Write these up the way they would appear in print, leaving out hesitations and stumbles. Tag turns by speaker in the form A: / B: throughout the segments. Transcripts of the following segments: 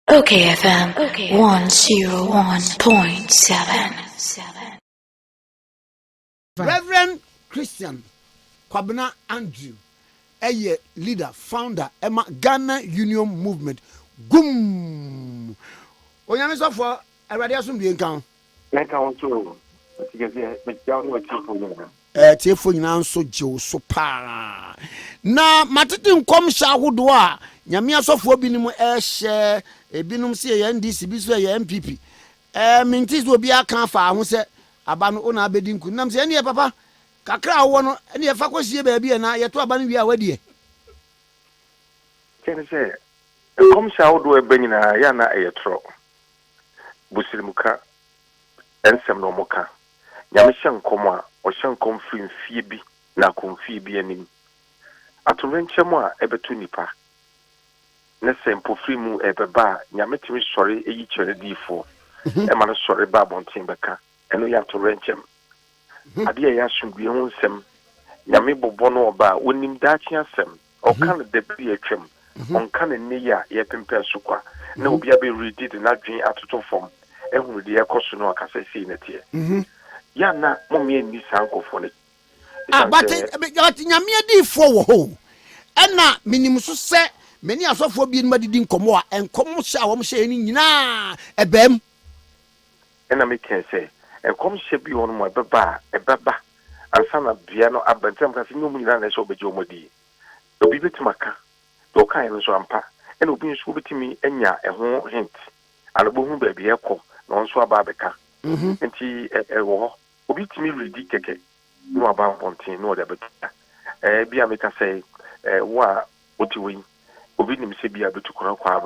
A: Okay, FM 101.7.
B: Reverend Christian Kwabena Andrew, a leader, founder, Emma Ghana Union Movement. Gum. Oyame so for awade asum bi enkan.
C: Enkan so.
B: Tiefo nyina nso jew so pa. Na matete nkom hya ahodo a nyame asofo binim ehye ebinom se ye NDC bi so ye MPP. Minti so obi aka fa ho se aba no ona abedi nku. Nam se ene papa kakra wo no ene fa kwasie ba bi na ye to aba no wi a wadie.
C: Kene se nkom hya ahodo e banyina ya na eyetro. Busirimuka ensem no moka. Nyame hye nkom a o hye nkom fie bi na konfie bi anim. Atorenchem a ebetu nipa. Na sempo free mu ebeba nyame timi sori eyi chere difo. E ma no sori ba bonten beka. Eno ya atorenchem. Ade ya sungwe ho nsem. Nyame bobo no oba wonim daachi asem. O kan de bi atwam. On kan ne ya ye pempe so kwa. Na obi abe ready de na dwen atoto fom. Ehunu de ekoso no akasa sei na tie. Ya na momie ni sankofo ne.
B: But nyame adifo wo ho. Ena minim so se meni asofo bi no madidi nkomo a enkomo hye a wo hye ni nyina ebem.
C: Ena me ken se enkom hye bi won mo ebeba ansa na bia no abantem ka se nyom nyina na so beje omodi. Obi betimaka do kan no so ampa. Ena obi nso betimi enya eho hint. Albo hu ba bia ekọ no nso aba beka. Nti ewo obi timi redi keke no aba bontin no da betuka. Bia me ka se wa otiwe obi nim se bia betukora kwa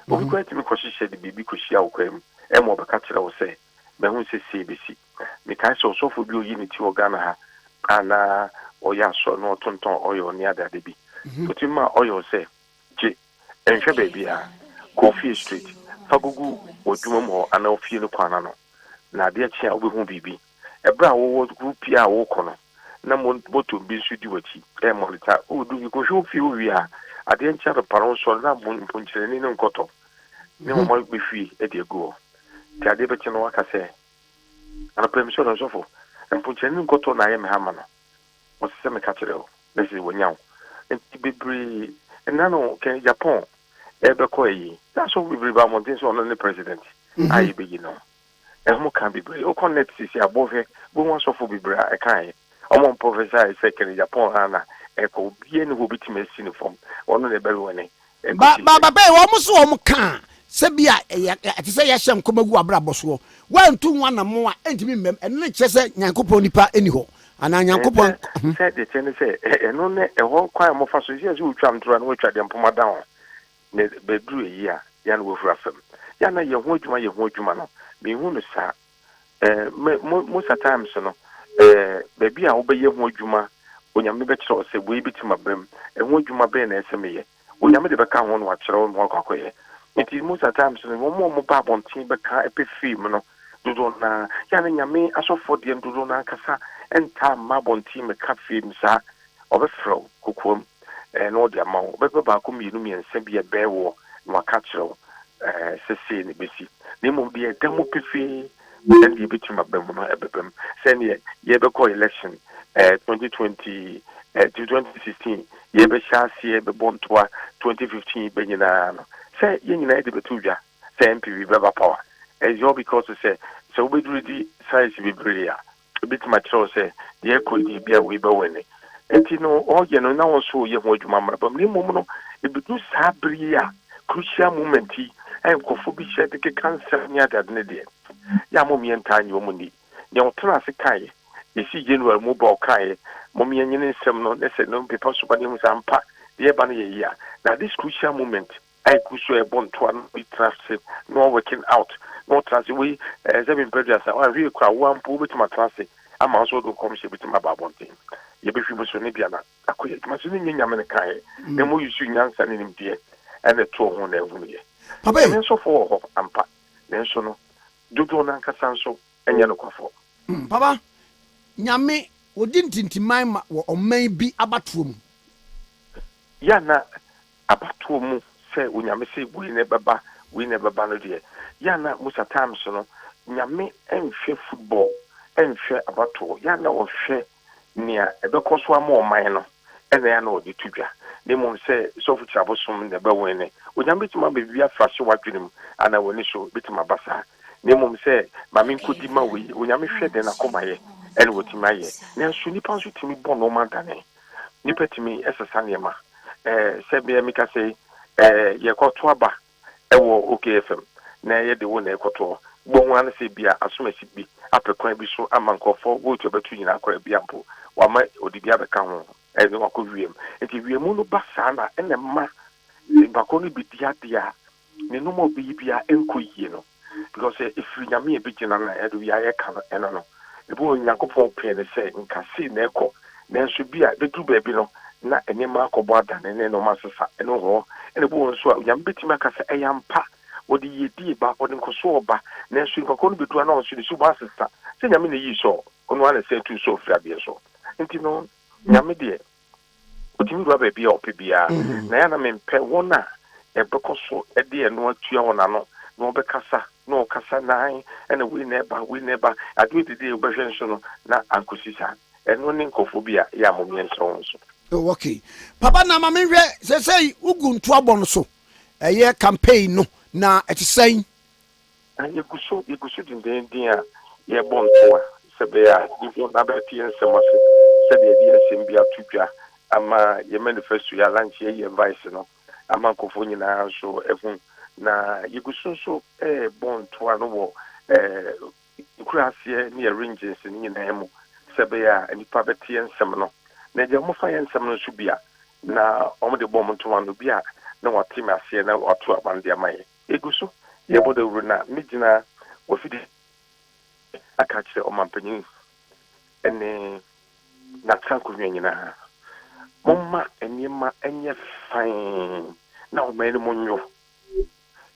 C: obi kwa timi ko hihye de bibi ko hia okwam mo beka kire wo se me hu se CBC me ka se osofo bi oyi ni ti ogana ha ana oya so no tonton oyo ni ada de bi otima oyo se je enhwe baby a Coffee Street fagugu odwuma mo ana ofie no kwana no na de achi a obehu bibi ebra wo group ya wo kono na moto bi su di wachi monitor o du ko show fi wi a ade ncha be paron so na mponchire ni nkoto ni mo be fi e de go ti ade be chino waka se ana permission no sofo mponchire ni nkoto na ye me ha ma no o se me ka kire o na si wonyaw enti bebre na no ke Japan e be ko yi na so bebre ba mo tin so no ni president ayi be you know mo kan bebre o connect si above bo won sofo bebre e kan Omo professor is second Japan ana eko bie ne hobi timesi ne form ono ne bere woni
B: ba wo mo so wo kan se bia ati se ya hyem komagu abrabo so wantu nwana mo a entimi mem eno ne che se nyankopon nipa eni ho ana nyankopon
C: se de che se eno ne eho kwan mo fa so se utwa mtro na utwa de mpoma down ne bedru yi a ya na wo fura fam ya na ye ho adwuma no me hu no sa mo sa times no baby a obeye ho adwuma onyame be kire o se bo ebitima bam ho adwuma be na esemeye onyame de be ka ho no wa kire o no kwakoye nti most of times no mo ba bontin be ka epe film no dodo na ya na nyame asofo de dodo na kasa enta ma bontin me ka film sa obefro kokom no de ama be ba ko mienu miense bi e be wo no ka kire sese ne besi ne mo de demo pefe and you between my bem send ye be call election 2020 2016 ye be chassis be bontoa 2015 be nyina no say ye nyina de betuja say MPV be power as you because say so we do the size be brilliant a bit my choice say ye could be a we be winning and you know all you know now so ye ho dwuma mara bam ni mum no e bedu sabria crucial moment and kofu bi share the cancer nya that ne de ya mo mienta nyi wo ni ne otena se kai e si January mo ba kai mo mienye nsem no ne se no people so bani musampa de ba no ye ya na this crucial moment I could so e bon to an be traffic no working out no transit we seven brothers are really kwa one po betima transit ama so do come she betima ba bonten ye be fi so ne bia na akoye ma so ne nyame ne kai ne mo yusu nyansa ne nim die ene to ho na ehunu ye papa me so for ho ampa ne so no dodo na nkasa nso enye no kwafo
B: papa nyame odi ntintimai ma wo oman bi abatuo mu
C: ya na abatuo mu say unyame say we never no dear yana musa times no nyame enhwe football enhwe abato yana ohwe nia ebekọ so ama oman no ene ya na odi tudwa ne mum say so fu chabosom ne be wene unyame bitima be bia frashe wadwenem ana woni so bitima basa ne mum say mame nkodi ma we unyame hwe de na komaye ene wotimaye ne nso nipa nso timi bɔ no mandane nipa timi esesa niema se be mika say yekoto aba ewo OKFM na ye de wo na ekoto gbonwa na se bia asomasi bi apekwan bi so amankofo wo to betu nyina akora bia mpo wama odibia beka ho ene wako wiem enti wiemu no basa na ene ma bako no bi dia ne no mo bi bia enko yie no because if nyame e bigina na edo ya ye ka eno no ebo nyankopon pe ne se nka si na eko na nso bia bedu ba bi no na enema akọbọ adane ne no masesa eno ho ene bo nso a nyame betima ka se eyampa wodi yedi ba wodi nkoso oba na nso nkoko no bedu na onso su ba sesa se nyame ne yi so ono ana se tu so fra bia so enti no nyame de otimi ro ba bia opebia na ya na mempe wona ebekoso ede eno atua wona no no bekasa no kasa nai ene we never adu de obehwe nso no na ankosisa eno ne nkofobia ya momye nso nso.
B: Oh, okay. Papa na mama nhwe say ugu nto abɔ no so. Eye campaign no na etisen.
C: Yeguso din a ye bɔ nto a sebe a ifo na ba tie nsɛm ase. Sebe ye die nsɛm bia tudwa ama ye manifesto ya lunch ye advice no. Ama nkofo nyina so efun na yeguso so bɔ nto a no wɔ ikurase ne arranges ni nyina emu. Sebe a nipa ba tie nsɛm no. Na je mo fa yen sam no subia na omo de bom to wan bia na watim ase na watu abande amaye eguso ye bodo ru na migina wofidi aka kire o mampanyin ene na tranko nyina momma enima enye fan na o meni monyo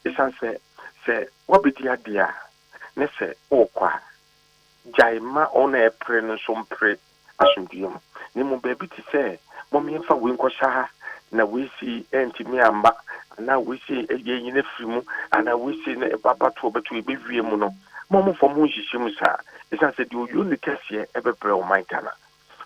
C: isanse se wabedi adia ne se okwa jaima ona epre no so mpre asumdiem ni mo baby ti say mo me fa we nkosha na we si entimi amba na we si eyenyi na frimu ana we si na baba to beto e bewie mu no mo fo mo nhihim sa isa se di oyo ni kese e bebre o man kana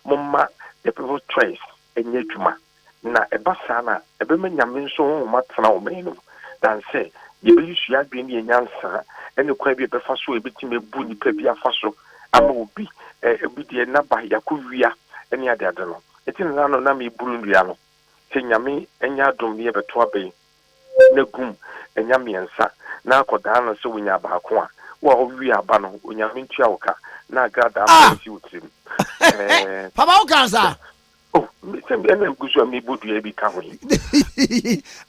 C: mo ma the people trace enye dwuma na eba sa na e be manyame nso ho matena o menu dan say ye be yusu adwe ni enyansa ene kwa bi e be fa so e betime bu ni pa bi afa so ama obi ebi de na ba yakowia eni ade no etin na no na me buru ndua no se nyame enya adom ye beto abai na gum enya miensa na akoda no se wonya baako a wo owi aba no onyame ntua woka na agrada am si wutrim
B: papa wo kansa
C: oh se me na gusu am ibodua bi ka ho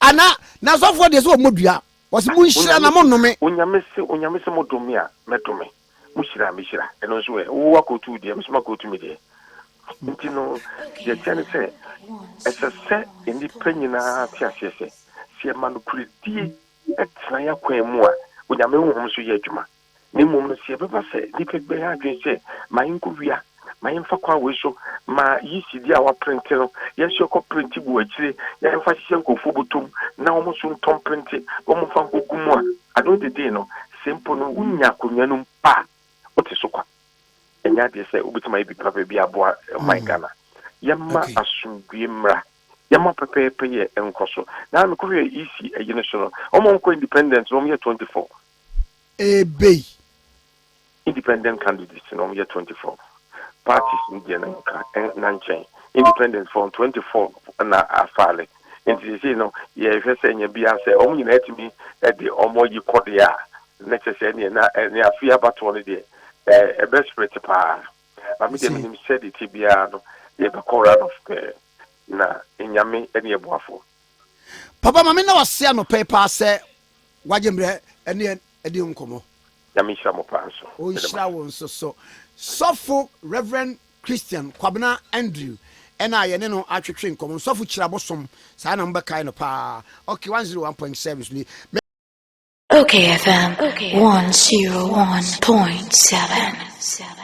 B: ana na sofo de so modua wose mu nhira na mo nnome
C: onyame se modome a medome mushira eno nso e wo akotu de msoma akotu me de ntino ye tene se esese indi penyina tiasese sie manukuri etra ya kwemu a onyame wo so ye adwuma ne mum no sie beba se dipe be ha dwen se mayinko wia mayimfa kwa we so ma yisi dia wa print no ye so ko print bu akire ye fa hye nkofo botom na wo so ntom print wo fa nkogumu a ado de de no simple no unya konyanum pa ote so kwa enya de se obitima ibi papa bi aboa my Ghana yamma asungwe mra yamma pepepe ye enkoso na me ko ye isi eyine so no omo nko independent no ye 24
B: ebe
C: independent candidates no ye 24 parties in na nchen independent from 24 na afale nti se no ye hwese nya bia se omo nyina etimi de omo yi kode a necessary na afia bato no de best pa ami de minim said it bia no ye be call of na enyame ene ebuafo
B: papa mama na wase no paper se wajemre ene edi nkomo
C: nyame hira mo pa so
B: o hira won so sofo Reverend Christian Kwabena Andrew ena ye ne no atwetwe nkomo sofo kira bosom sa na mbeka no pa okay 101.7
A: OKFM 101.7